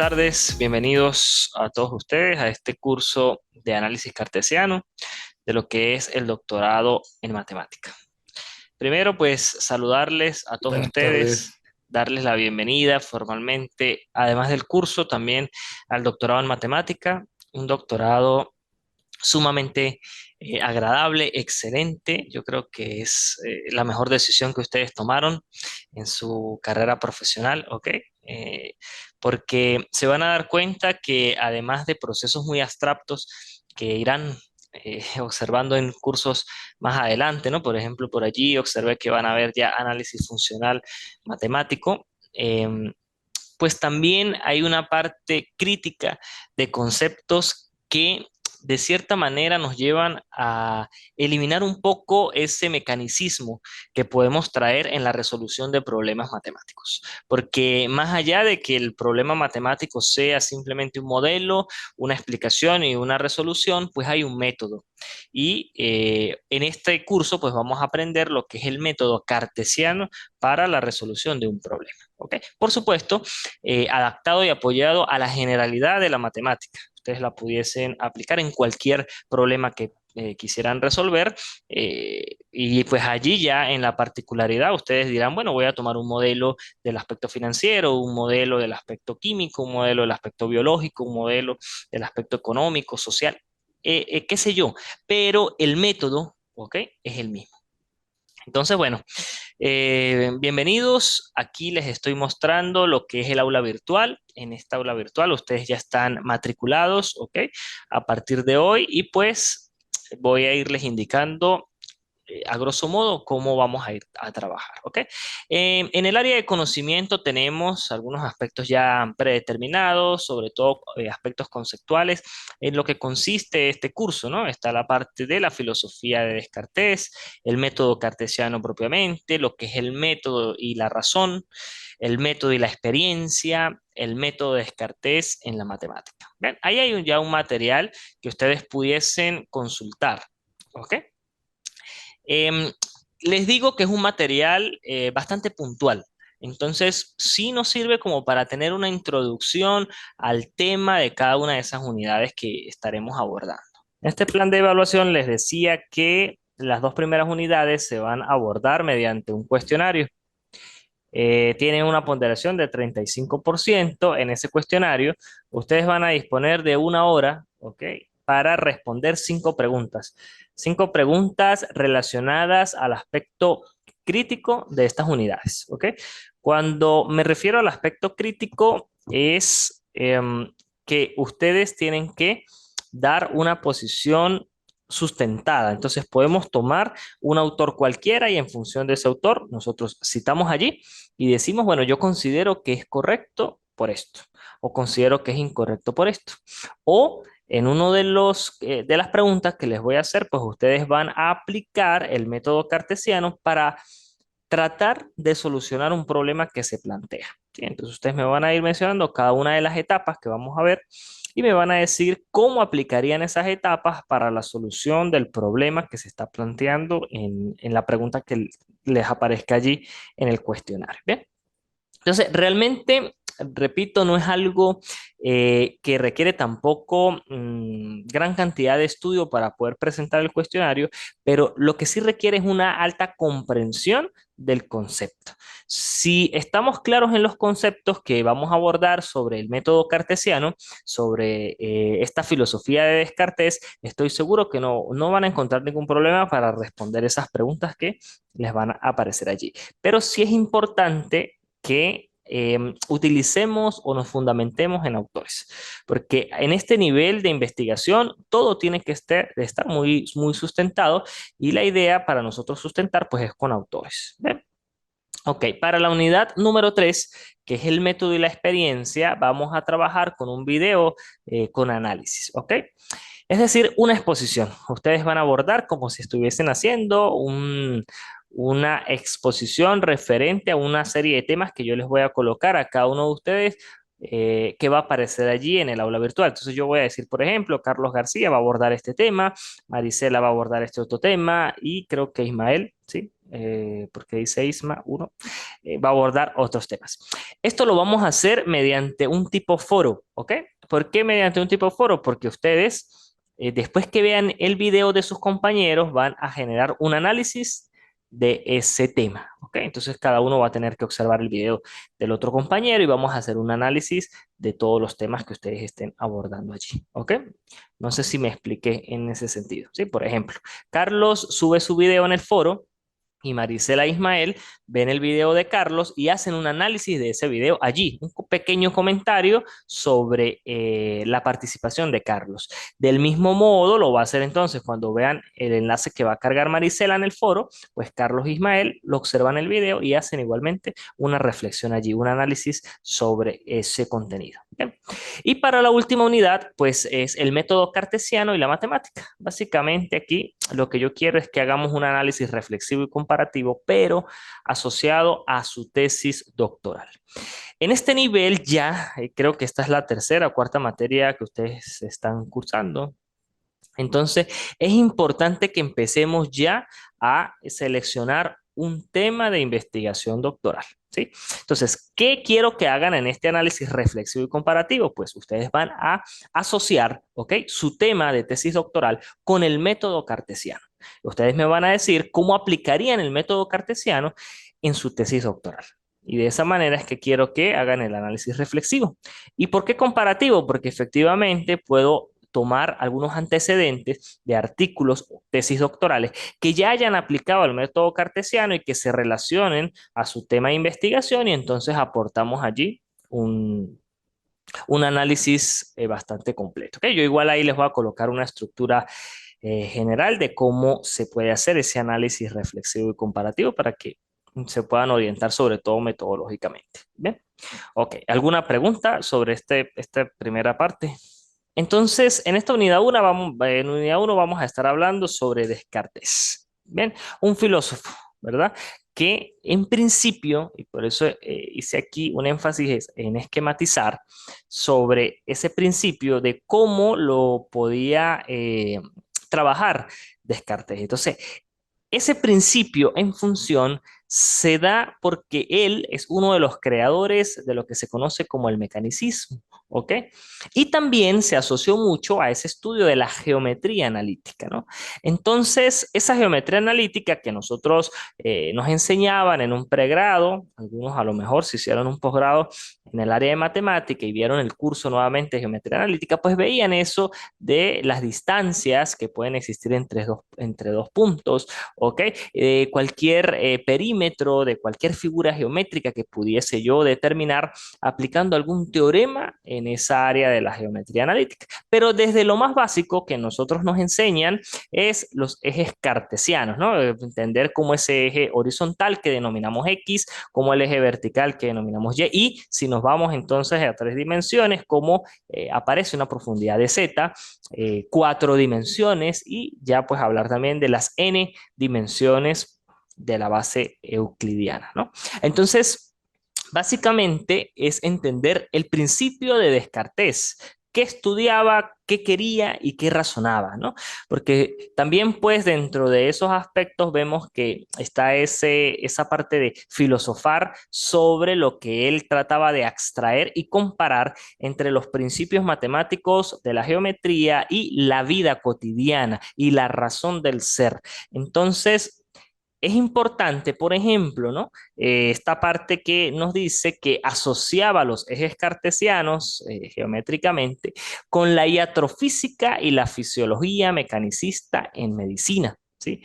tardes, bienvenidos a todos ustedes a este curso de análisis cartesiano de lo que es el doctorado en matemática. Primero, pues saludarles a todos Buenas tardes. ustedes, darles la bienvenida formalmente, además del curso, también al doctorado en matemática, un doctorado sumamente agradable, excelente. Yo creo que es la mejor decisión que ustedes tomaron en su carrera profesional, ¿ok? Eh, Porque se van a dar cuenta que además de procesos muy abstractos que irán observando en cursos más adelante, ¿no? Por ejemplo, por allí observé que van a ver ya análisis funcional matemático. Pues también hay una parte crítica de conceptos que de cierta manera nos llevan a eliminar un poco ese mecanicismo que podemos traer en la resolución de problemas matemáticos. Porque más allá de que el problema matemático sea simplemente un modelo, una explicación y una resolución, pues hay un método. Y en este curso pues vamos a aprender lo que es el método cartesiano para la resolución de un problema. ¿Ok? Por supuesto, adaptado y apoyado a la generalidad de la matemática. Ustedes la pudiesen aplicar en cualquier problema que quisieran resolver y pues allí ya en la particularidad ustedes dirán, bueno, voy a tomar un modelo del aspecto financiero, un modelo del aspecto químico, un modelo del aspecto biológico, un modelo del aspecto económico, social, qué sé yo, pero el método, ¿ok? Es el mismo. Entonces, bueno, bienvenidos. Aquí les estoy mostrando lo que es el aula virtual. En esta aula virtual ustedes ya están matriculados, ¿ok? A partir de hoy y pues voy a irles indicando a grosso modo cómo vamos a ir a trabajar, ¿ok? En el área de conocimiento tenemos algunos aspectos ya predeterminados, sobre todo aspectos conceptuales, en lo que consiste este curso, ¿no? Está la parte de la filosofía de Descartes, el método cartesiano propiamente, lo que es el método y la razón, el método y la experiencia, el método de Descartes en la matemática. ¿Ven? Ahí hay ya un material que ustedes pudiesen consultar, ¿ok? Em, Les digo que es un material bastante puntual. Entonces, sí nos sirve como para tener una introducción al tema de cada una de esas unidades que estaremos abordando. En este plan de evaluación les decía que las dos primeras unidades se van a abordar mediante un cuestionario. Tienen una ponderación de 35%. En ese cuestionario, ustedes van a disponer de una hora, ¿ok? Para responder cinco preguntas. Cinco preguntas relacionadas al aspecto crítico de estas unidades, ¿ok? Cuando me refiero al aspecto crítico, es que ustedes tienen que dar una posición sustentada. Entonces podemos tomar un autor cualquiera y en función de ese autor nosotros citamos allí y decimos, bueno, yo considero que es correcto por esto, o considero que es incorrecto por esto. O en uno de de las preguntas que les voy a hacer, pues ustedes van a aplicar el método cartesiano para tratar de solucionar un problema que se plantea. ¿Sí? Entonces ustedes me van a ir mencionando cada una de las etapas que vamos a ver y me van a decir cómo aplicarían esas etapas para la solución del problema que se está planteando en la pregunta que les aparezca allí en el cuestionario. ¿Bien? Entonces, realmente, repito, no es algo que requiere tampoco gran cantidad de estudio para poder presentar el cuestionario, pero lo que sí requiere es una alta comprensión del concepto. Si estamos claros en los conceptos que vamos a abordar sobre el método cartesiano, sobre esta filosofía de Descartes, estoy seguro que no van a encontrar ningún problema para responder esas preguntas que les van a aparecer allí. Pero sí es importante que utilicemos o nos fundamentemos en autores, porque en este nivel de investigación todo tiene que estar muy sustentado y la idea para nosotros sustentar pues es con autores. ¿Ven? Ok, para la unidad número 3, que es el método y la experiencia, vamos a trabajar con un video con análisis, ¿ok? Es decir, una exposición. Ustedes van a abordar como si estuviesen haciendo una exposición referente a una serie de temas que yo les voy a colocar a cada uno de ustedes que va a aparecer allí en el aula virtual. Entonces yo voy a decir, por ejemplo, Carlos García va a abordar este tema, Marisela va a abordar este otro tema y creo que Ismael, ¿sí? porque dice ISMA 1, va a abordar otros temas. Esto lo vamos a hacer mediante un tipo foro, ¿ok? ¿Por qué mediante un tipo foro? Porque ustedes, después que vean el video de sus compañeros, van a generar un análisis de ese tema, ¿ok? Entonces cada uno va a tener que observar el video del otro compañero y vamos a hacer un análisis de todos los temas que ustedes estén abordando allí, ¿ok? No sé si me expliqué en ese sentido, ¿sí? Por ejemplo, Carlos sube su video en el foro y Marisela e Ismael ven el video de Carlos y hacen un análisis de ese video allí, un pequeño comentario sobre la participación de Carlos. Del mismo modo, lo va a hacer entonces cuando vean el enlace que va a cargar Marisela en el foro, pues Carlos e Ismael lo observan el video y hacen igualmente una reflexión allí, un análisis sobre ese contenido. ¿Bien? Y para la última unidad, pues es el método cartesiano y la matemática. Básicamente aquí lo que yo quiero es que hagamos un análisis reflexivo y comparativo, pero asociado a su tesis doctoral. En este nivel ya, creo que esta es la tercera o cuarta materia que ustedes están cursando. Entonces, es importante que empecemos ya a seleccionar un tema de investigación doctoral, ¿sí? Entonces, ¿qué quiero que hagan en este análisis reflexivo y comparativo? Pues ustedes van a asociar, ¿ok?, su tema de tesis doctoral con el método cartesiano. Ustedes me van a decir cómo aplicarían el método cartesiano en su tesis doctoral. Y de esa manera es que quiero que hagan el análisis reflexivo. ¿Y por qué comparativo? Porque efectivamente puedo tomar algunos antecedentes de artículos o tesis doctorales que ya hayan aplicado el método cartesiano y que se relacionen a su tema de investigación y entonces aportamos allí un análisis bastante completo. ¿Okay? Yo igual ahí les voy a colocar una estructura general de cómo se puede hacer ese análisis reflexivo y comparativo para que se puedan orientar sobre todo metodológicamente. ¿Bien? Ok, ¿alguna pregunta sobre esta primera parte? Entonces, en esta unidad 1 vamos a estar hablando sobre Descartes. Bien, un filósofo, ¿verdad? Que en principio, y por eso hice aquí un énfasis en esquematizar sobre ese principio de cómo lo podía trabajar Descartes. Entonces, ese principio en función se da porque él es uno de los creadores de lo que se conoce como el mecanicismo, ¿ok? Y también se asoció mucho a ese estudio de la geometría analítica, ¿no? Entonces, esa geometría analítica que nosotros nos enseñaban en un pregrado, algunos a lo mejor se hicieron un posgrado en el área de matemática y vieron el curso nuevamente de geometría analítica, pues veían eso de las distancias que pueden existir entre dos puntos, ¿ok? Cualquier perímetro de cualquier figura geométrica que pudiese yo determinar aplicando algún teorema en esa área de la geometría analítica. Pero desde lo más básico que nosotros nos enseñan es los ejes cartesianos, ¿no? Entender cómo ese eje horizontal que denominamos X, como el eje vertical que denominamos Y, y si nos vamos entonces a tres dimensiones, cómo aparece una profundidad de Z, cuatro dimensiones y ya pues hablar también de las n dimensiones de la base euclidiana, ¿no? Entonces, básicamente es entender el principio de Descartes, qué estudiaba, qué quería y qué razonaba, ¿no? Porque también pues dentro de esos aspectos vemos que está esa parte de filosofar sobre lo que él trataba de extraer y comparar entre los principios matemáticos de la geometría y la vida cotidiana y la razón del ser. Entonces, es importante, por ejemplo, ¿no? Esta parte que nos dice que asociaba los ejes cartesianos geométricamente con la iatrofísica y la fisiología mecanicista en medicina, ¿sí?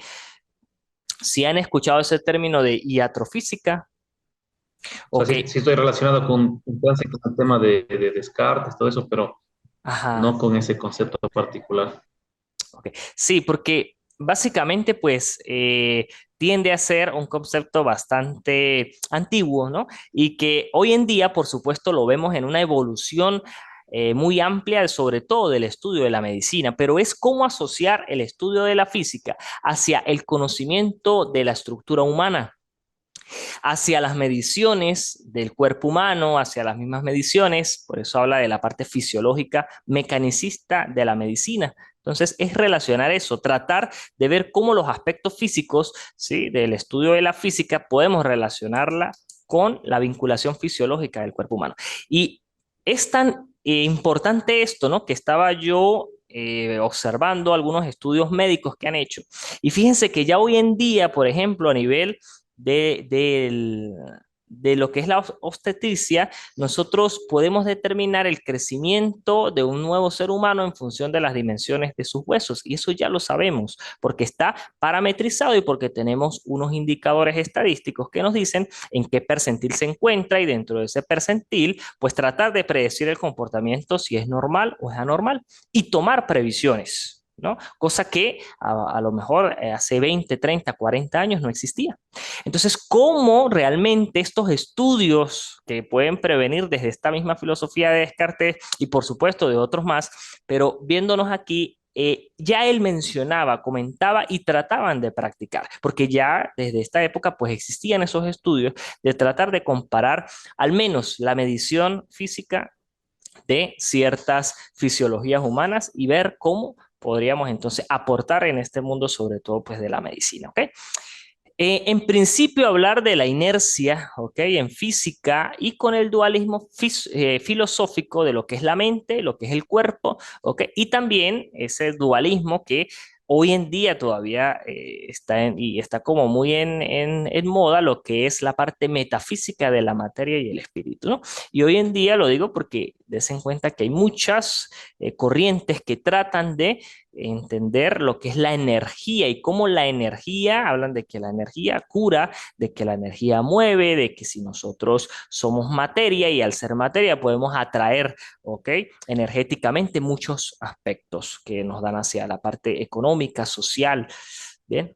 Si han escuchado ese término de iatrofísica, O sea, ok, sí, sí estoy relacionado con casi con el tema de Descartes, todo eso, pero ajá, no con ese concepto particular. ok. Sí, porque básicamente pues tiende a ser un concepto bastante antiguo, ¿no? Y que hoy en día, por supuesto, lo vemos en una evolución muy amplia, sobre todo del estudio de la medicina, pero es cómo asociar el estudio de la física hacia el conocimiento de la estructura humana, hacia las mediciones del cuerpo humano, hacia las mismas mediciones, por eso habla de la parte fisiológica, mecanicista de la medicina. Entonces, es relacionar eso, tratar de ver cómo los aspectos físicos, ¿sí?, del estudio de la física podemos relacionarla con la vinculación fisiológica del cuerpo humano. Y es tan importante esto, ¿no?, que estaba yo observando algunos estudios médicos que han hecho. Y fíjense que ya hoy en día, por ejemplo, a nivel de, del- de lo que es la obstetricia, nosotros podemos determinar el crecimiento de un nuevo ser humano en función de las dimensiones de sus huesos. Y eso ya lo sabemos, porque está parametrizado y porque tenemos unos indicadores estadísticos que nos dicen en qué percentil se encuentra, y dentro de ese percentil, pues tratar de predecir el comportamiento, si es normal o es anormal, y tomar previsiones, ¿no? Cosa que a lo mejor hace 20, 30, 40 años no existía. Entonces, ¿cómo realmente estos estudios que pueden prevenir desde esta misma filosofía de Descartes y por supuesto de otros más, pero viéndonos aquí, ya él mencionaba, comentaba y trataban de practicar, porque ya desde esta época pues existían esos estudios de tratar de comparar al menos la medición física de ciertas fisiologías humanas y ver cómo podríamos entonces aportar en este mundo, sobre todo pues de la medicina, ¿ok? En principio hablar de la inercia, ¿ok?, en física y con el dualismo filosófico de lo que es la mente, lo que es el cuerpo, ¿ok? Y también ese dualismo que hoy en día todavía y está como muy en moda, lo que es la parte metafísica de la materia y el espíritu, ¿no? Y hoy en día lo digo porque des en cuenta que hay muchas corrientes que tratan de entender lo que es la energía y cómo la energía, hablan de que la energía cura, de que la energía mueve, de que si nosotros somos materia y al ser materia podemos atraer, ¿ok?, energéticamente muchos aspectos que nos dan hacia la parte económica, social, ¿bien?,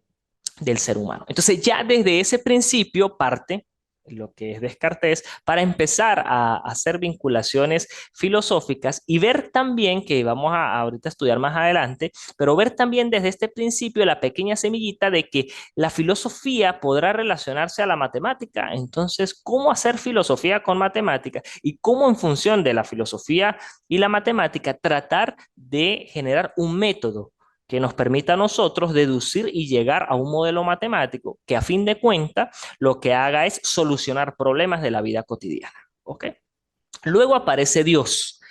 del ser humano. Entonces ya desde ese principio parte lo que es Descartes para empezar a hacer vinculaciones filosóficas y ver también, que vamos a ahorita estudiar más adelante, pero ver también desde este principio la pequeña semillita de que la filosofía podrá relacionarse a la matemática. Entonces, ¿cómo hacer filosofía con matemática? Y cómo en función de la filosofía y la matemática tratar de generar un método que nos permita a nosotros deducir y llegar a un modelo matemático que a fin de cuentas lo que haga es solucionar problemas de la vida cotidiana. ¿Ok? Luego aparece Dios.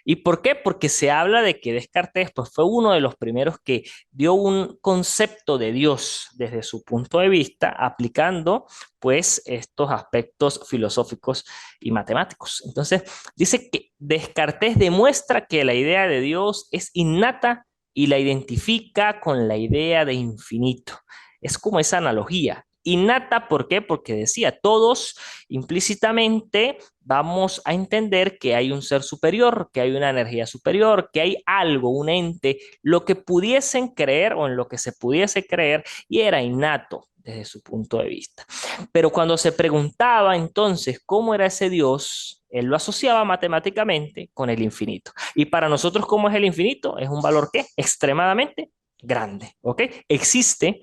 ¿Y por qué? Porque se habla de que Descartes pues, fue uno de los primeros que dio un concepto de Dios desde su punto de vista, aplicando pues estos aspectos filosóficos y matemáticos. Entonces, dice que Descartes demuestra que la idea de Dios es innata y la identifica con la idea de infinito. Es como esa analogía. Innata, ¿por qué? Porque decía, todos implícitamente vamos a entender que hay un ser superior, que hay una energía superior, que hay algo, un ente, lo que pudiesen creer o en lo que se pudiese creer, y era innato desde su punto de vista. Pero cuando se preguntaba entonces cómo era ese Dios, él lo asociaba matemáticamente con el infinito. Y para nosotros, ¿cómo es el infinito? Es un valor que extremadamente grande, ¿ok? Existe,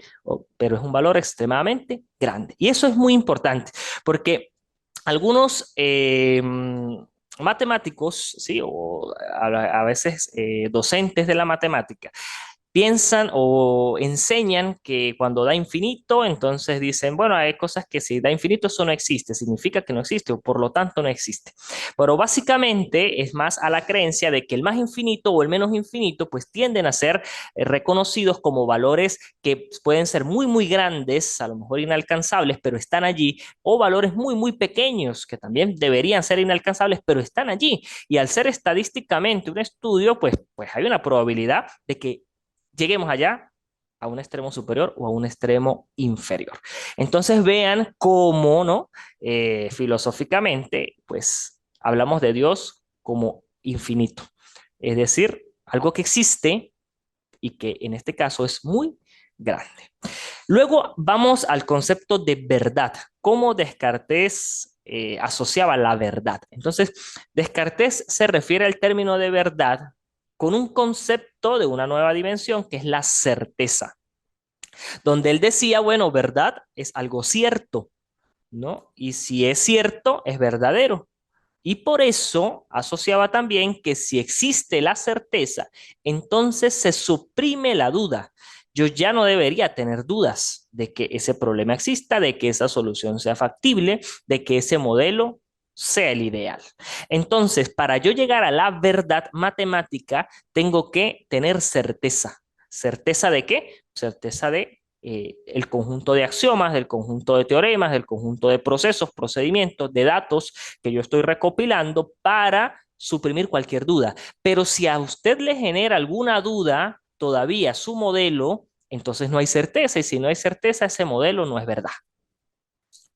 pero es un valor extremadamente grande. Y eso es muy importante, porque algunos matemáticos, ¿sí?, o a veces docentes de la matemática, piensan o enseñan que cuando da infinito, entonces dicen, bueno, hay cosas que si da infinito eso no existe, significa que no existe o por lo tanto no existe. Pero básicamente es más a la creencia de que el más infinito o el menos infinito pues tienden a ser reconocidos como valores que pueden ser muy, muy grandes, a lo mejor inalcanzables, pero están allí, o valores muy, muy pequeños que también deberían ser inalcanzables, pero están allí. Y al ser estadísticamente un estudio, pues hay una probabilidad de que lleguemos allá a un extremo superior o a un extremo inferior. Entonces vean cómo, ¿no? Filosóficamente, pues hablamos de Dios como infinito, es decir, algo que existe y que en este caso es muy grande. Luego vamos al concepto de verdad, cómo Descartes asociaba la verdad. Entonces, Descartes se refiere al término de verdad con un concepto de una nueva dimensión que es la certeza, donde él decía, bueno, verdad es algo cierto, ¿no? Y si es cierto, es verdadero. Y por eso asociaba también que si existe la certeza, entonces se suprime la duda. Yo ya no debería tener dudas de que ese problema exista, de que esa solución sea factible, de que ese modelo sea el ideal. Entonces, para yo llegar a la verdad matemática, tengo que tener certeza. ¿Certeza de qué? Certeza de el conjunto de axiomas, del conjunto de teoremas, del conjunto de procesos, procedimientos, de datos que yo estoy recopilando para suprimir cualquier duda. Pero si a usted le genera alguna duda todavía su modelo, entonces no hay certeza, y si no hay certeza, ese modelo no es verdad.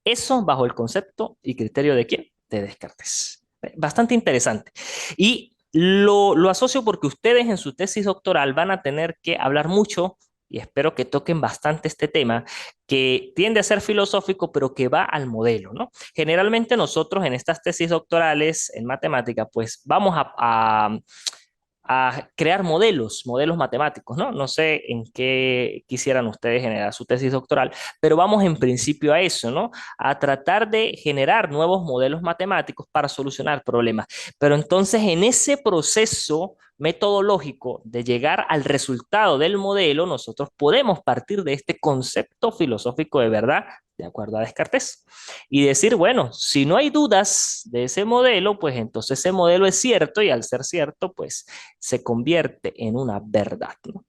Eso bajo el concepto y criterio de quién? De Descartes. Bastante interesante. Y lo asocio porque ustedes en su tesis doctoral van a tener que hablar mucho, y espero que toquen bastante este tema, que tiende a ser filosófico, pero que va al modelo, ¿no? Generalmente nosotros en estas tesis doctorales en matemática, pues vamos a crear modelos matemáticos, ¿no? No sé en qué quisieran ustedes generar su tesis doctoral, pero vamos en principio a eso, ¿no? A tratar de generar nuevos modelos matemáticos para solucionar problemas. Pero entonces en ese proceso metodológico de llegar al resultado del modelo, nosotros podemos partir de este concepto filosófico de verdad, de acuerdo a Descartes, y decir, bueno, si no hay dudas de ese modelo, pues entonces ese modelo es cierto, y al ser cierto, pues se convierte en una verdad, ¿no?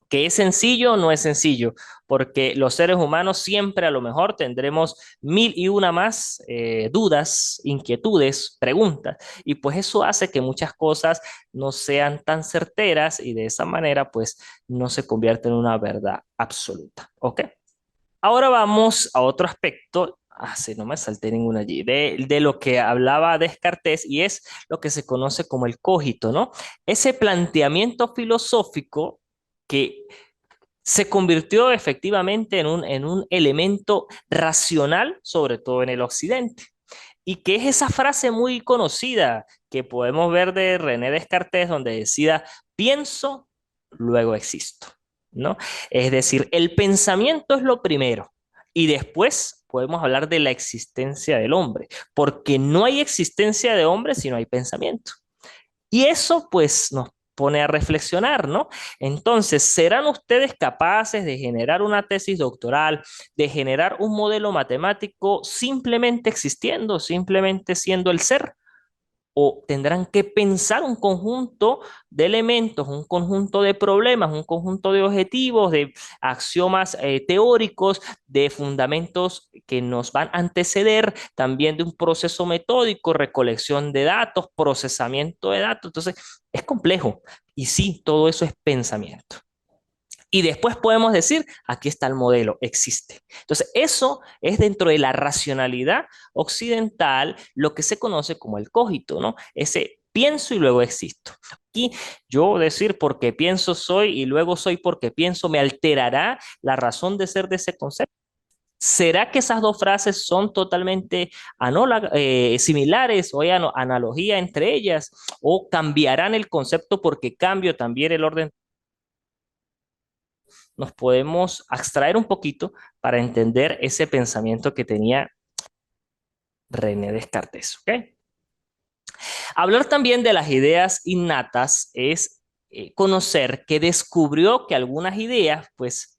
Que es sencillo, no es sencillo, porque los seres humanos siempre a lo mejor tendremos mil y una más dudas, inquietudes, preguntas, y pues eso hace que muchas cosas no sean tan certeras, y de esa manera pues no se convierte en una verdad absoluta, ¿ok? Ahora vamos a otro aspecto. Ah, sí, no me salté ninguna allí. De lo que hablaba Descartes, y es lo que se conoce como el cogito, ¿no? Ese planteamiento filosófico que se convirtió efectivamente en un elemento racional, sobre todo en el occidente. Y que es esa frase muy conocida que podemos ver de René Descartes, donde decía, pienso, luego existo, ¿no? Es decir, el pensamiento es lo primero, y después podemos hablar de la existencia del hombre, porque no hay existencia de hombre si no hay pensamiento. Y eso pues nos pone a reflexionar, ¿no? Entonces, ¿serán ustedes capaces de generar una tesis doctoral, de generar un modelo matemático simplemente existiendo, simplemente siendo el ser? ¿O tendrán que pensar un conjunto de elementos, un conjunto de problemas, un conjunto de objetivos, de axiomas teóricos, de fundamentos que nos van a anteceder, también de un proceso metódico, recolección de datos, procesamiento de datos? Entonces, es complejo. Y sí, todo eso es pensamiento. Y después podemos decir, aquí está el modelo, existe. Entonces, eso es dentro de la racionalidad occidental, lo que se conoce como el cogito, ¿no? Ese pienso y luego existo. Aquí yo decir porque pienso soy y luego soy porque pienso, ¿me alterará la razón de ser de ese concepto? ¿Será que esas dos frases son totalmente similares, o hay analogía entre ellas? ¿O cambiarán el concepto porque cambio también el orden? Nos podemos abstraer un poquito para entender ese pensamiento que tenía René Descartes, ¿ok? Hablar también de las ideas innatas es conocer que descubrió que algunas ideas, pues,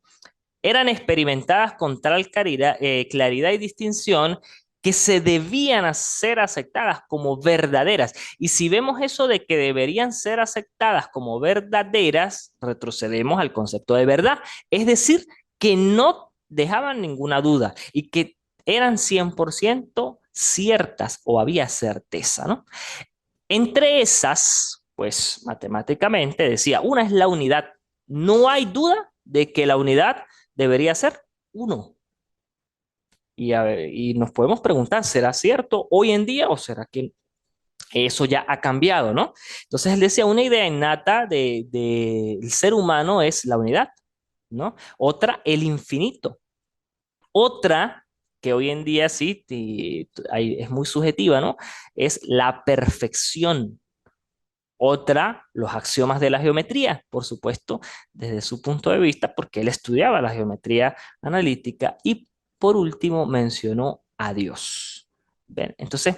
eran experimentadas con tal claridad y distinción que se debían ser aceptadas como verdaderas. Y si vemos eso de que deberían ser aceptadas como verdaderas, retrocedemos al concepto de verdad. Es decir, que no dejaban ninguna duda y que eran 100% ciertas, o había certeza, ¿no? Entre esas, pues matemáticamente decía, una es la unidad. No hay duda de que la unidad debería ser uno. Y nos podemos preguntar, ¿será cierto hoy en día, o será que eso ya ha cambiado, ¿no? Entonces él decía, una idea innata del ser humano es la unidad, ¿no? Otra, el infinito. Otra, que hoy en día sí es muy subjetiva, ¿no? Es la perfección. Otra, los axiomas de la geometría, por supuesto, desde su punto de vista, porque él estudiaba la geometría analítica. Y por último, mencionó a Dios. ¿Ven? Entonces,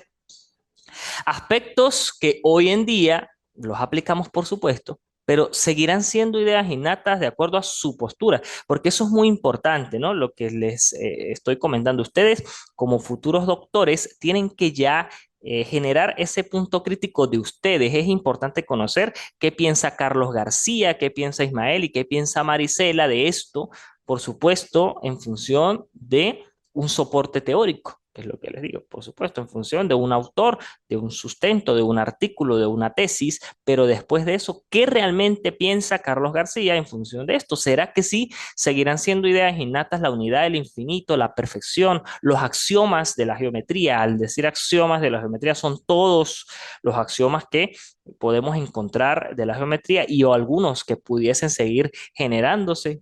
Aspectos que hoy en día los aplicamos, por supuesto, pero seguirán siendo ideas innatas de acuerdo a su postura, porque eso es muy importante, ¿no? Lo que les estoy comentando. Ustedes, como futuros doctores, tienen que ya generar ese punto crítico de ustedes. Es importante conocer qué piensa Carlos García, qué piensa Ismael y qué piensa Marisela de esto, por supuesto, en función de un soporte teórico, que es lo que les digo, por supuesto, en función de un autor, de un sustento, de un artículo, de una tesis, pero después de eso, ¿qué realmente piensa Carlos García en función de esto? ¿Será que sí seguirán siendo ideas innatas la unidad del infinito, la perfección, los axiomas de la geometría? Al decir axiomas de la geometría, son todos los axiomas que podemos encontrar de la geometría y o algunos que pudiesen seguir generándose.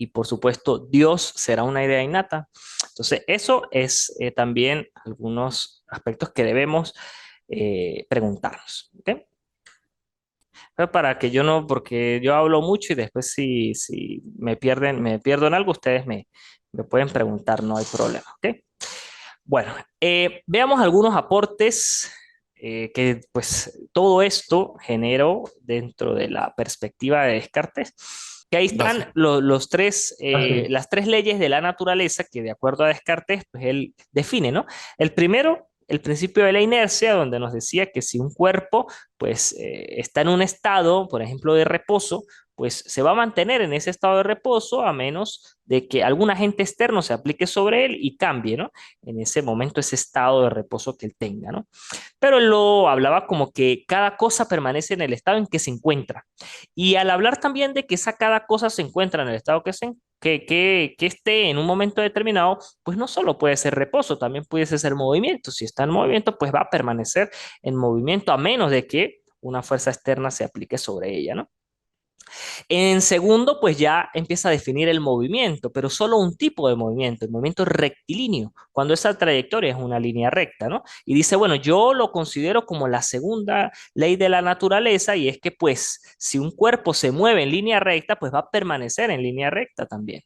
Y por supuesto, Dios será una idea innata. Entonces, eso es también algunos aspectos que debemos preguntarnos. ¿Okay? Pero para que yo no, porque yo hablo mucho y después si me pierdo en algo, ustedes me pueden preguntar, no hay problema. ¿Okay? Bueno, veamos algunos aportes que pues todo esto generó dentro de la perspectiva de Descartes, que ahí Gracias. están las tres leyes de la naturaleza que de acuerdo a Descartes, pues él define, ¿no? El primero, el principio de la inercia, donde nos decía que si un cuerpo pues está en un estado, por ejemplo, de reposo, pues se va a mantener en ese estado de reposo a menos de que algún agente externo se aplique sobre él y cambie, ¿no? En ese momento, ese estado de reposo que él tenga, ¿no? Pero él lo hablaba como que cada cosa permanece en el estado en que se encuentra. Y al hablar también de que esa cada cosa se encuentra en el estado que esté en un momento determinado, pues no solo puede ser reposo, también puede ser movimiento. Si está en movimiento, pues va a permanecer en movimiento a menos de que una fuerza externa se aplique sobre ella, ¿no? En segundo, pues ya empieza a definir el movimiento, pero solo un tipo de movimiento, el movimiento rectilíneo, cuando esa trayectoria es una línea recta, ¿no? Y dice, bueno, yo lo considero como la segunda ley de la naturaleza y es que pues si un cuerpo se mueve en línea recta, pues va a permanecer en línea recta también.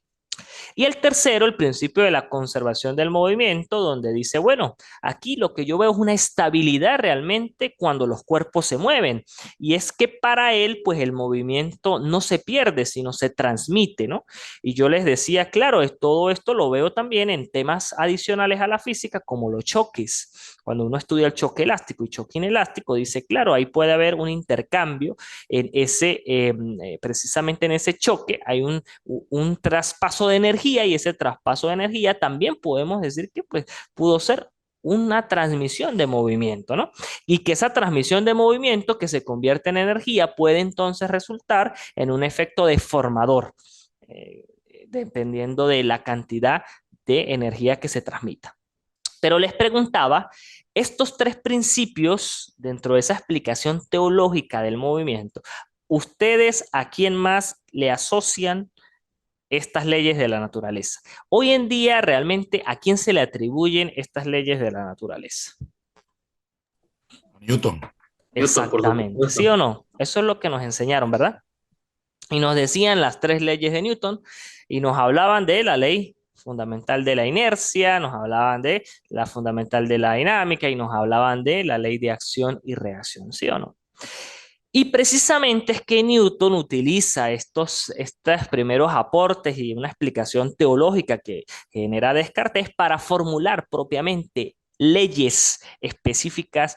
Y el tercero, el principio de la conservación del movimiento, donde dice, bueno, aquí lo que yo veo es una estabilidad realmente cuando los cuerpos se mueven. Y es que para él, pues el movimiento no se pierde, sino se transmite, ¿no? Y yo les decía, claro, todo esto lo veo también en temas adicionales a la física, como los choques. Cuando uno estudia el choque elástico y choque inelástico, dice, claro, ahí puede haber un intercambio en precisamente en ese choque hay un traspaso de energía y ese traspaso de energía también podemos decir que pues, pudo ser una transmisión de movimiento, ¿no? Y que esa transmisión de movimiento que se convierte en energía puede entonces resultar en un efecto deformador, eh, dependiendo de la cantidad de energía que se transmita. Pero les preguntaba, estos tres principios dentro de esa explicación teológica del movimiento, ¿ustedes a quién más le asocian estas leyes de la naturaleza? Hoy en día, realmente, ¿a quién se le atribuyen estas leyes de la naturaleza? Newton. Newton, por Exactamente, ¿sí supuesto. o no? Eso es lo que nos enseñaron, ¿verdad? Y nos decían las tres leyes de Newton y nos hablaban de la ley fundamental de la inercia, nos hablaban de la fundamental de la dinámica y nos hablaban de la ley de acción y reacción, ¿sí o no? Y precisamente es que Newton utiliza estos primeros aportes y una explicación teológica que genera Descartes para formular propiamente leyes específicas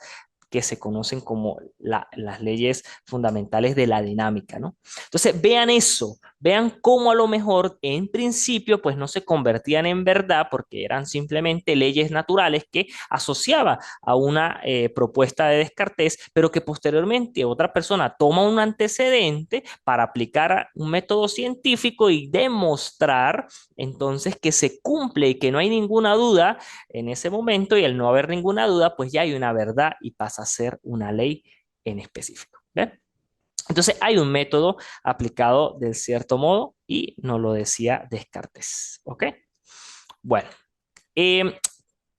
que se conocen como las leyes fundamentales de la dinámica, ¿no? Entonces, vean eso, vean cómo a lo mejor en principio pues no se convertían en verdad porque eran simplemente leyes naturales que asociaba a una propuesta de Descartes, pero que posteriormente otra persona toma un antecedente para aplicar un método científico y demostrar entonces que se cumple y que no hay ninguna duda en ese momento y al no haber ninguna duda, pues ya hay una verdad y pasa a ser una ley en específico. ¿Ven? Entonces hay un método aplicado de cierto modo y nos lo decía Descartes. ¿Ok? Bueno, eh,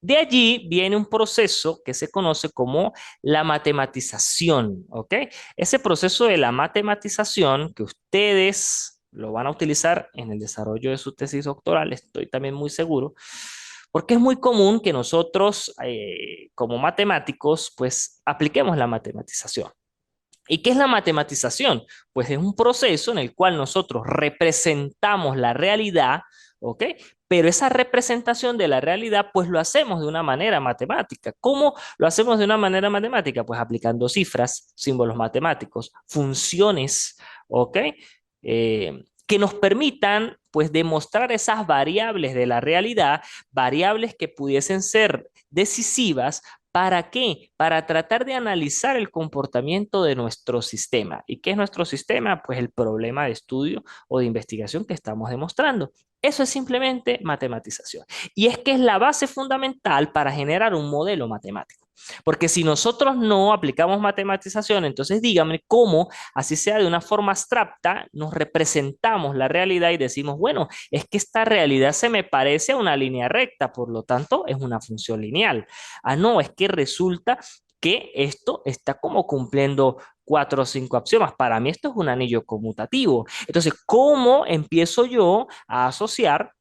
de allí viene un proceso que se conoce como la matematización, ¿ok? Ese proceso de la matematización que ustedes lo van a utilizar en el desarrollo de su tesis doctoral, estoy también muy seguro, Porque es muy común que nosotros, como matemáticos, pues apliquemos la matematización. ¿Y qué es la matematización? Pues es un proceso en el cual nosotros representamos la realidad, ¿ok? Pero esa representación de la realidad, pues lo hacemos de una manera matemática. ¿Cómo lo hacemos de una manera matemática? Pues aplicando cifras, símbolos matemáticos, funciones, ¿ok? Que nos permitan, pues, demostrar esas variables de la realidad, variables que pudiesen ser decisivas. ¿Para qué? Para tratar de analizar el comportamiento de nuestro sistema. ¿Y qué es nuestro sistema? Pues el problema de estudio o de investigación que estamos demostrando. Eso es simplemente matematización. Y es que es la base fundamental para generar un modelo matemático. Porque si nosotros no aplicamos matematización, entonces dígame cómo, así sea de una forma abstracta, nos representamos la realidad y decimos, bueno, es que esta realidad se me parece a una línea recta, por lo tanto es una función lineal. Ah, no, es que resulta que esto está como cumpliendo cuatro o cinco axiomas. Para mí esto es un anillo conmutativo. Entonces, ¿cómo empiezo yo a asociar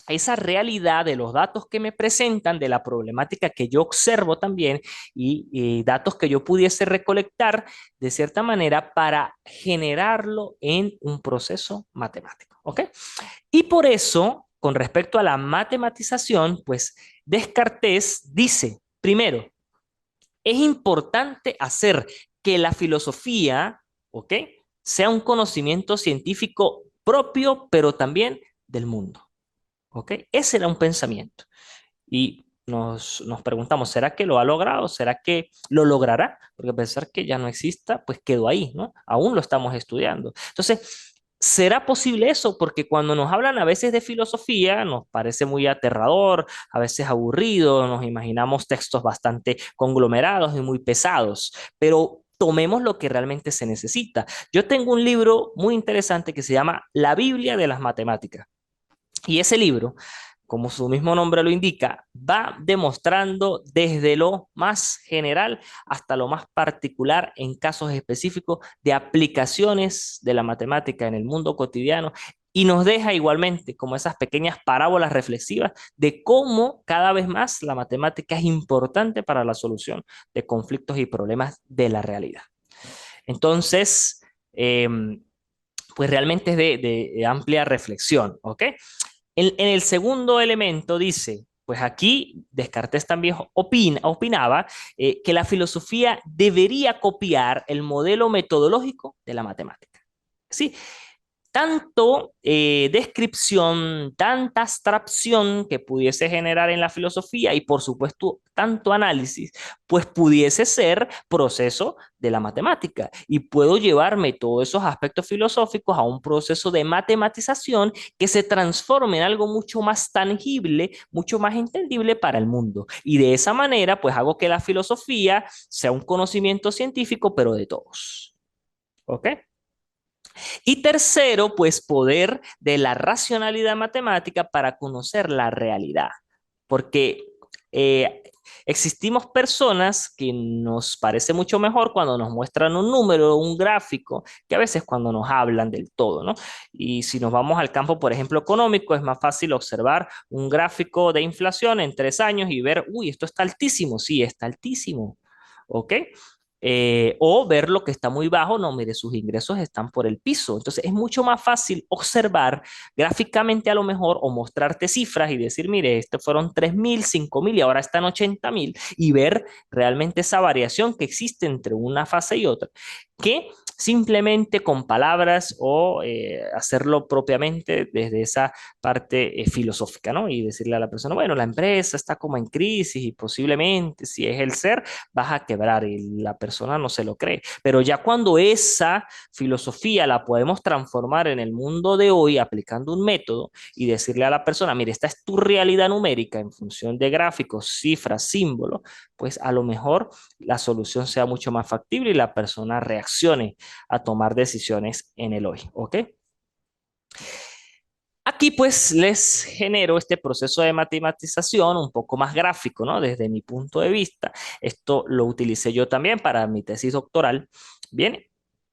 esa realidad de los datos que me presentan, de la problemática que yo observo también y datos que yo pudiese recolectar de cierta manera para generarlo en un proceso matemático? ¿Ok? Y por eso, con respecto a la matematización, pues Descartes dice, primero, es importante hacer que la filosofía, ¿ok?, sea un conocimiento científico propio, pero también del mundo, ¿ok? Ese era un pensamiento. Y nos preguntamos, ¿será que lo ha logrado? ¿Será que lo logrará? Porque pensar que ya no exista, pues quedó ahí, ¿no? Aún lo estamos estudiando. Entonces, ¿será posible eso? Porque cuando nos hablan a veces de filosofía, nos parece muy aterrador, a veces aburrido, nos imaginamos textos bastante conglomerados y muy pesados, pero tomemos lo que realmente se necesita. Yo tengo un libro muy interesante que se llama La Biblia de las Matemáticas. Y ese libro, como su mismo nombre lo indica, va demostrando desde lo más general hasta lo más particular en casos específicos de aplicaciones de la matemática en el mundo cotidiano y nos deja igualmente como esas pequeñas parábolas reflexivas de cómo cada vez más la matemática es importante para la solución de conflictos y problemas de la realidad. Entonces, eh, pues realmente es de amplia reflexión, ¿ok? En el segundo elemento dice, pues aquí Descartes también opinaba que la filosofía debería copiar el modelo metodológico de la matemática. ¿Sí? Tanto descripción, tanta abstracción que pudiese generar en la filosofía y por supuesto tanto análisis, pues pudiese ser proceso de la matemática y puedo llevarme todos esos aspectos filosóficos a un proceso de matematización que se transforme en algo mucho más tangible, mucho más entendible para el mundo. Y de esa manera, pues hago que la filosofía sea un conocimiento científico, pero de todos. ¿Ok? Y tercero, pues poder de la racionalidad matemática para conocer la realidad. Porque eh, existimos personas que nos parece mucho mejor cuando nos muestran un número, un gráfico, que a veces cuando nos hablan del todo, ¿no? Y si nos vamos al campo, por ejemplo, económico, es más fácil observar un gráfico de inflación en 3 años y ver, uy, esto está altísimo, sí, está altísimo, ¿ok? O ver lo que está muy bajo, no, mire, sus ingresos están por el piso. Entonces es mucho más fácil observar gráficamente a lo mejor o mostrarte cifras y decir, mire, estos fueron 3.000, 5.000 y ahora están 80.000 y ver realmente esa variación que existe entre una fase y otra, que simplemente con palabras o hacerlo propiamente desde esa parte filosófica, ¿no? Y decirle a la persona, bueno, la empresa está como en crisis y posiblemente si es el ser vas a quebrar y la persona no se lo cree. Pero ya cuando esa filosofía la podemos transformar en el mundo de hoy aplicando un método y decirle a la persona, mire, esta es tu realidad numérica en función de gráficos, cifras, símbolos, pues a lo mejor la solución sea mucho más factible y la persona reaccione a tomar decisiones en el hoy, ¿ok? Aquí pues les genero este proceso de matematización un poco más gráfico, ¿no? Desde mi punto de vista. Esto lo utilicé yo también para mi tesis doctoral. Bien,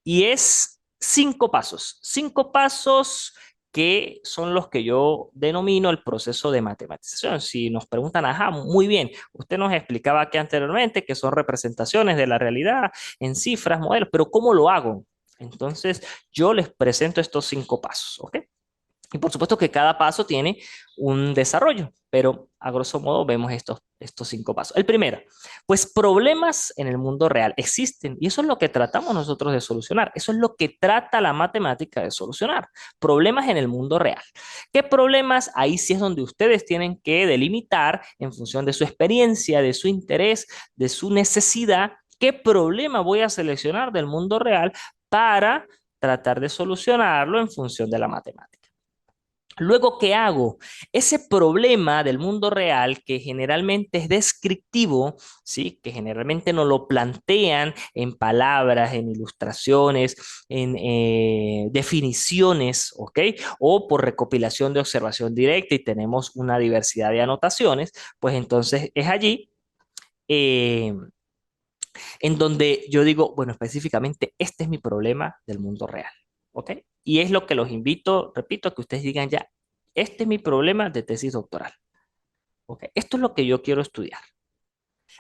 y es 5 pasos. 5 pasos que son los que yo denomino el proceso de matematización. Si nos preguntan, ajá, muy bien, usted nos explicaba aquí anteriormente que son representaciones de la realidad en cifras, modelos, pero ¿cómo lo hago? Entonces, yo les presento estos 5 pasos, ¿ok? Y por supuesto que cada paso tiene un desarrollo, pero a grosso modo vemos estos 5 pasos. El primero, pues problemas en el mundo real existen y eso es lo que tratamos nosotros de solucionar. Eso es lo que trata la matemática de solucionar. Problemas en el mundo real. ¿Qué problemas? Ahí sí es donde ustedes tienen que delimitar en función de su experiencia, de su interés, de su necesidad, qué problema voy a seleccionar del mundo real para tratar de solucionarlo en función de la matemática. Luego, ¿qué hago? Ese problema del mundo real que generalmente es descriptivo, ¿sí? Que generalmente nos lo plantean en palabras, en ilustraciones, en definiciones, ¿ok? O por recopilación de observación directa y tenemos una diversidad de anotaciones, pues entonces es allí eh, en donde yo digo, bueno, específicamente, este es mi problema del mundo real, ¿ok? Y es lo que los invito, repito, a que ustedes digan ya, este es mi problema de tesis doctoral, ¿ok? Esto es lo que yo quiero estudiar.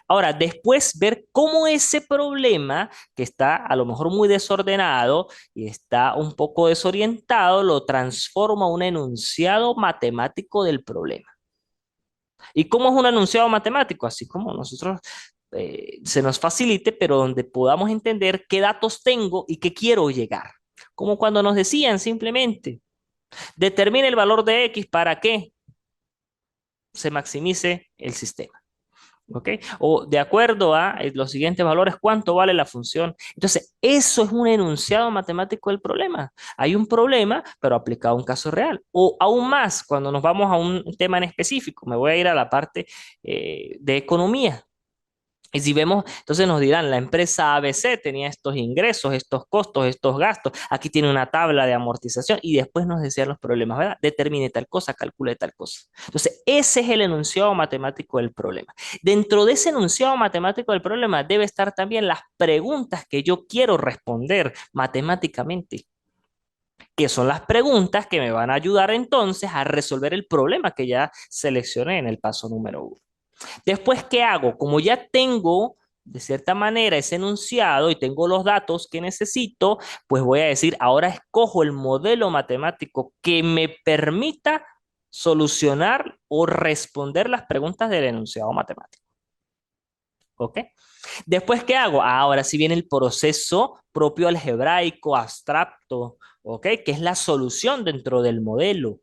Ahora, después ver cómo ese problema, que está a lo mejor muy desordenado y está un poco desorientado, lo transforma a un enunciado matemático del problema. ¿Y cómo es un enunciado matemático? Así como nosotros se nos facilite, pero donde podamos entender qué datos tengo y qué quiero llegar. Como cuando nos decían simplemente, determine el valor de X para que se maximice el sistema. ¿Ok? O de acuerdo a los siguientes valores, ¿cuánto vale la función? Entonces, eso es un enunciado matemático del problema. Hay un problema, pero aplicado a un caso real. O aún más, cuando nos vamos a un tema en específico, me voy a ir a la parte de economía. Y si vemos, entonces nos dirán, la empresa ABC tenía estos ingresos, estos costos, estos gastos, aquí tiene una tabla de amortización y después nos decían los problemas, ¿verdad? Determine tal cosa, calcule tal cosa. Entonces, ese es el enunciado matemático del problema. Dentro de ese enunciado matemático del problema debe estar también las preguntas que yo quiero responder matemáticamente, que son las preguntas que me van a ayudar entonces a resolver el problema que ya seleccioné en el paso número 1. Después, ¿qué hago? Como ya tengo de cierta manera ese enunciado y tengo los datos que necesito, pues voy a decir, ahora escojo el modelo matemático que me permita solucionar o responder las preguntas del enunciado matemático. ¿Ok? Después, ¿qué hago? Ahora sí viene el proceso propio algebraico, abstracto, ¿ok? Que es la solución dentro del modelo.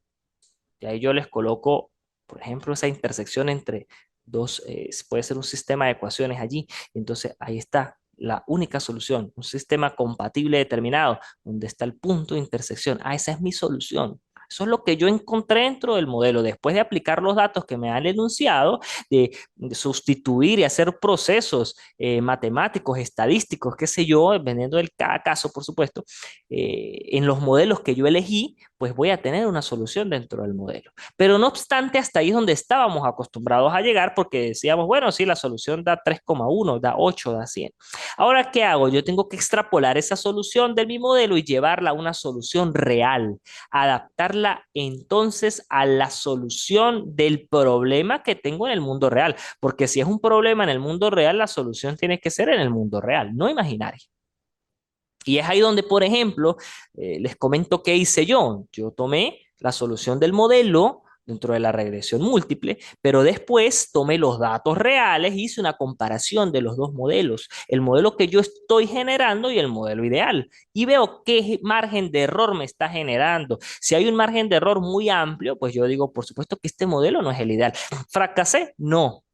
Y ahí yo les coloco, por ejemplo, esa intersección entre dos, puede ser un sistema de ecuaciones allí. Entonces ahí está la única solución, un sistema compatible determinado, donde está el punto de intersección. Ah, esa es mi solución. Eso es lo que yo encontré dentro del modelo. Después de aplicar los datos que me han enunciado, de sustituir y hacer procesos matemáticos, estadísticos, qué sé yo, dependiendo del cada caso, por supuesto, en los modelos que yo elegí, pues voy a tener una solución dentro del modelo. Pero no obstante, hasta ahí es donde estábamos acostumbrados a llegar porque decíamos, bueno, sí, la solución da 3,1, da 8, da 100. Ahora, ¿qué hago? Yo tengo que extrapolar esa solución de mi modelo y llevarla a una solución real, adaptarla entonces a la solución del problema que tengo en el mundo real, porque si es un problema en el mundo real, la solución tiene que ser en el mundo real, no imaginaria. Y es ahí donde, por ejemplo, les comento qué hice yo. Yo tomé la solución del modelo dentro de la regresión múltiple, pero después tomé los datos reales e hice una comparación de los dos modelos, el modelo que yo estoy generando y el modelo ideal, y veo qué margen de error me está generando. Si hay un margen de error muy amplio, pues yo digo, por supuesto que este modelo no es el ideal. ¿Fracasé? No.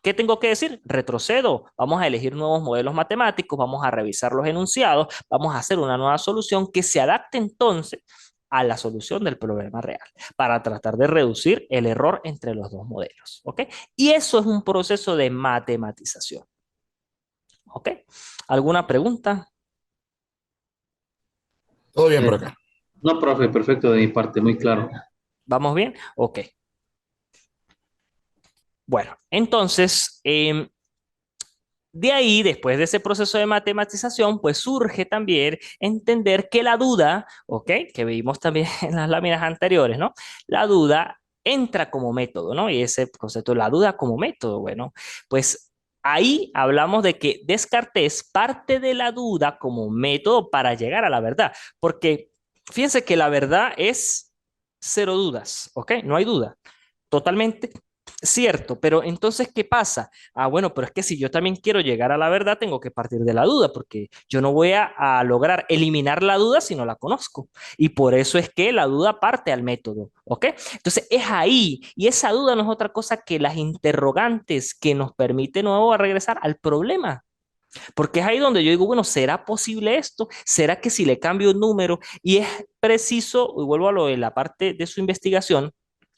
¿Qué tengo que decir? Retrocedo. Vamos a elegir nuevos modelos matemáticos, vamos a revisar los enunciados, vamos a hacer una nueva solución que se adapte entonces a la solución del problema real para tratar de reducir el error entre los dos modelos. ¿Ok? Y eso es un proceso de matematización. ¿Ok? ¿Alguna pregunta? Todo bien Eh, por acá. no, profe, perfecto de mi parte, muy claro. ¿Vamos bien? Ok. Bueno, entonces, De ahí, después de ese proceso de matematización, pues surge también entender que la duda, ¿ok? Que vimos también en las láminas anteriores, ¿no? La duda entra como método, ¿no? Y ese concepto de la duda como método, bueno, pues ahí hablamos de que Descartes parte de la duda como método para llegar a la verdad, porque fíjense que la verdad es cero dudas, ¿ok? No hay duda. Totalmente cierto, pero entonces, ¿qué pasa? Ah, bueno, pero es que si yo también quiero llegar a la verdad, tengo que partir de la duda, porque yo no voy a lograr eliminar la duda si no la conozco. Y por eso es que la duda parte al método, ¿ok? Entonces, es ahí, y esa duda no es otra cosa que las interrogantes que nos permite nuevo regresar al problema. Porque es ahí donde yo digo, bueno, ¿será posible esto? ¿Será que si le cambio un número? Y es preciso, y vuelvo a lo de la parte de su investigación,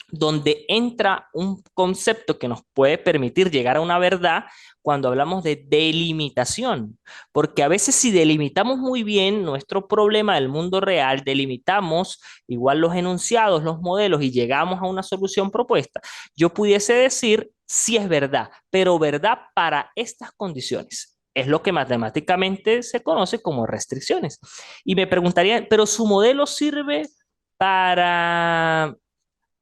donde entra un concepto que nos puede permitir llegar a una verdad cuando hablamos de delimitación, porque a veces si delimitamos muy bien nuestro problema del mundo real, delimitamos igual los enunciados, los modelos y llegamos a una solución propuesta, yo pudiese decir si es verdad, pero verdad para estas condiciones. Es lo que matemáticamente se conoce como restricciones. Y me preguntaría, ¿pero su modelo sirve para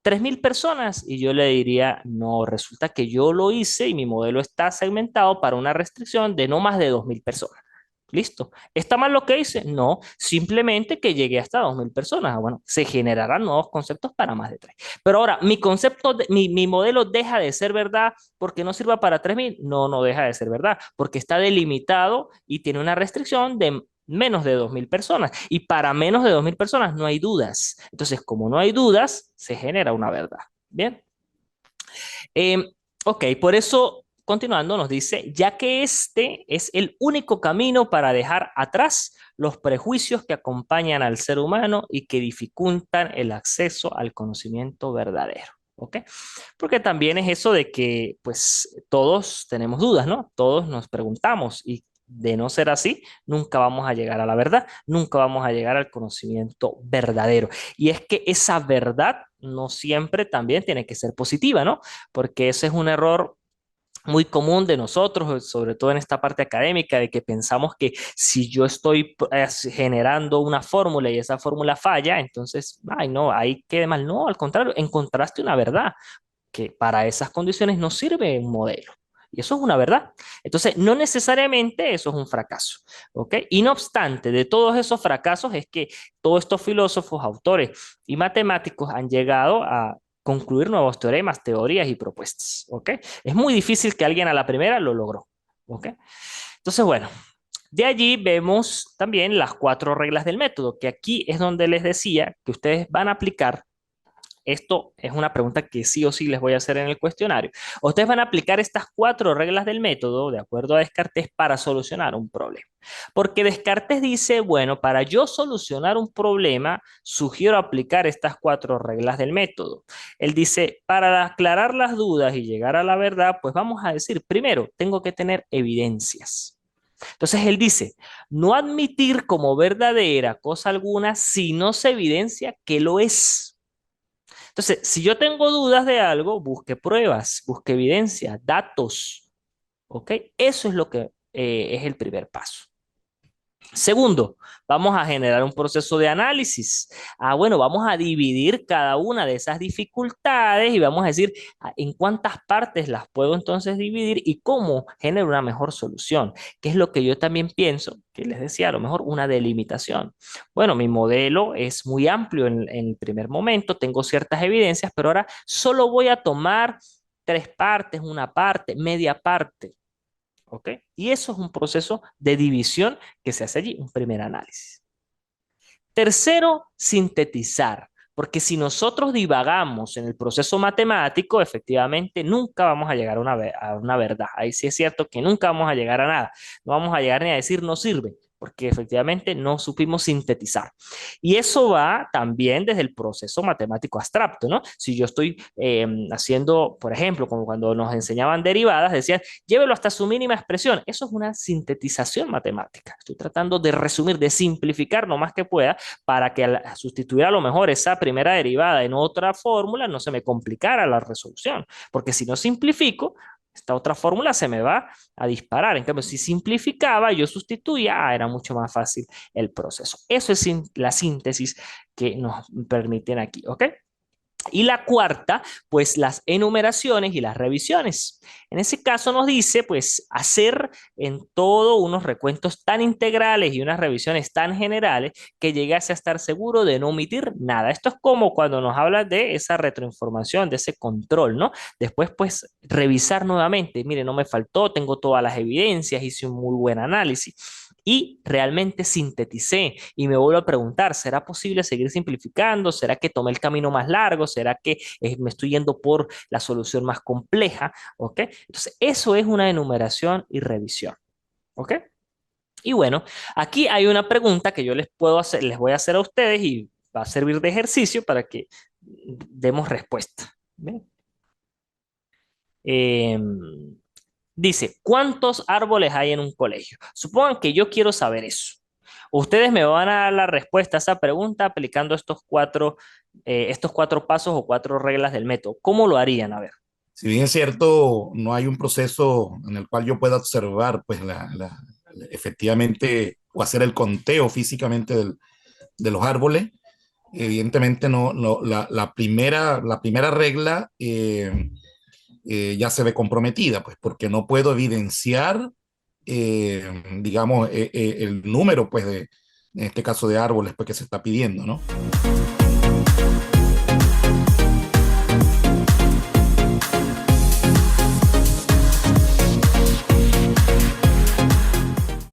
3.000 personas? Y yo le diría, no, resulta que yo lo hice y mi modelo está segmentado para una restricción de no más de 2.000 personas. Listo. ¿Está mal lo que hice? No, simplemente que llegué hasta 2.000 personas. Bueno, se generarán nuevos conceptos para más de 3. Pero ahora, ¿mi concepto, mi modelo deja de ser verdad porque no sirva para 3.000? No, no deja de ser verdad, porque está delimitado y tiene una restricción de menos de 2.000 personas. Y para menos de 2.000 personas no hay dudas. Entonces, como no hay dudas, se genera una verdad. Bien. Eh, ok, por eso, continuando, nos dice, ya que este es el único camino para dejar atrás los prejuicios que acompañan al ser humano y que dificultan el acceso al conocimiento verdadero. ¿Ok? Porque también es eso de que, pues, todos tenemos dudas, ¿no? Todos nos preguntamos y de no ser así, nunca vamos a llegar a la verdad, nunca vamos a llegar al conocimiento verdadero. Y es que esa verdad no siempre también tiene que ser positiva, ¿no? Porque ese es un error muy común de nosotros, sobre todo en esta parte académica, de que pensamos que si yo estoy generando una fórmula y esa fórmula falla, entonces, ay, no, ahí quede mal. No, al contrario, encontraste una verdad que para esas condiciones no sirve un modelo. Y eso es una verdad. Entonces, no necesariamente eso es un fracaso. ¿Ok? Y no obstante, de todos esos fracasos es que todos estos filósofos, autores y matemáticos han llegado a concluir nuevos teoremas, teorías y propuestas. ¿Ok? Es muy difícil que alguien a la primera lo logró. ¿Ok? Entonces, bueno, de allí vemos también las 4 reglas del método, que aquí es donde les decía que ustedes van a aplicar. Esto es una pregunta que sí o sí les voy a hacer en el cuestionario. Ustedes van a aplicar estas 4 reglas del método, de acuerdo a Descartes, para solucionar un problema. Porque Descartes dice, bueno, para yo solucionar un problema, sugiero aplicar estas 4 reglas del método. Él dice, para aclarar las dudas y llegar a la verdad, pues vamos a decir, primero, tengo que tener evidencias. Entonces él dice, no admitir como verdadera cosa alguna si no se evidencia que lo es. Entonces, si yo tengo dudas de algo, busque pruebas, busque evidencia, datos, ¿ok? Eso es lo que es el primer paso. Segundo, vamos a generar un proceso de análisis. Ah, bueno, vamos a dividir cada una de esas dificultades y vamos a decir en cuántas partes las puedo entonces dividir y cómo generar una mejor solución, que es lo que yo también pienso, que les decía, a lo mejor una delimitación. Bueno, mi modelo es muy amplio en el primer momento, tengo ciertas evidencias, pero ahora solo voy a tomar 3 partes, una parte, media parte. ¿Ok? Y eso es un proceso de división que se hace allí, un primer análisis. Tercero, sintetizar. Porque si nosotros divagamos en el proceso matemático, efectivamente nunca vamos a llegar a una verdad. Ahí sí es cierto que nunca vamos a llegar a nada. No vamos a llegar ni a decir no sirve, porque efectivamente no supimos sintetizar. Y eso va también desde el proceso matemático abstracto, ¿no? Si yo estoy haciendo, por ejemplo, como cuando nos enseñaban derivadas, decían, llévelo hasta su mínima expresión. Eso es una sintetización matemática. Estoy tratando de resumir, de simplificar lo más que pueda para que al sustituir a lo mejor esa primera derivada en otra fórmula no se me complicara la resolución. Porque si no simplifico, Esta otra fórmula se me va a disparar. En cambio, si simplificaba, yo sustituía, era mucho más fácil el proceso. Eso es la síntesis que nos permiten aquí, ¿ok? Y la cuarta, pues las enumeraciones y las revisiones. En ese caso nos dice, pues, hacer en todo unos recuentos tan integrales y unas revisiones tan generales que llegase a estar seguro de no omitir nada. Esto es como cuando nos habla de esa retroinformación, de ese control, ¿no? Después, pues, revisar nuevamente. Mire, no me faltó, tengo todas las evidencias, hice un muy buen análisis y realmente sinteticé y me vuelvo a preguntar, ¿será posible seguir simplificando? ¿Será que tomé el camino más largo? ¿Será que me estoy yendo por la solución más compleja? ¿Ok? Entonces, eso es una enumeración y revisión. ¿Ok? Y bueno, aquí hay una pregunta que yo les puedo hacer, les voy a hacer a ustedes y va a servir de ejercicio para que demos respuesta. ¿Ven? Eh, Dice, ¿cuántos árboles hay en un colegio? Supongan que yo quiero saber eso. Ustedes me van a dar la respuesta a esa pregunta aplicando estos cuatro pasos o cuatro reglas del método. ¿Cómo lo harían? A ver. Si bien es cierto, no hay un proceso en el cual yo pueda observar, pues, efectivamente, o hacer el conteo físicamente de los árboles, evidentemente la primera regla ya se ve comprometida, pues, porque no puedo evidenciar, digamos, el número, pues, en este caso de árboles, pues, que se está pidiendo, ¿no?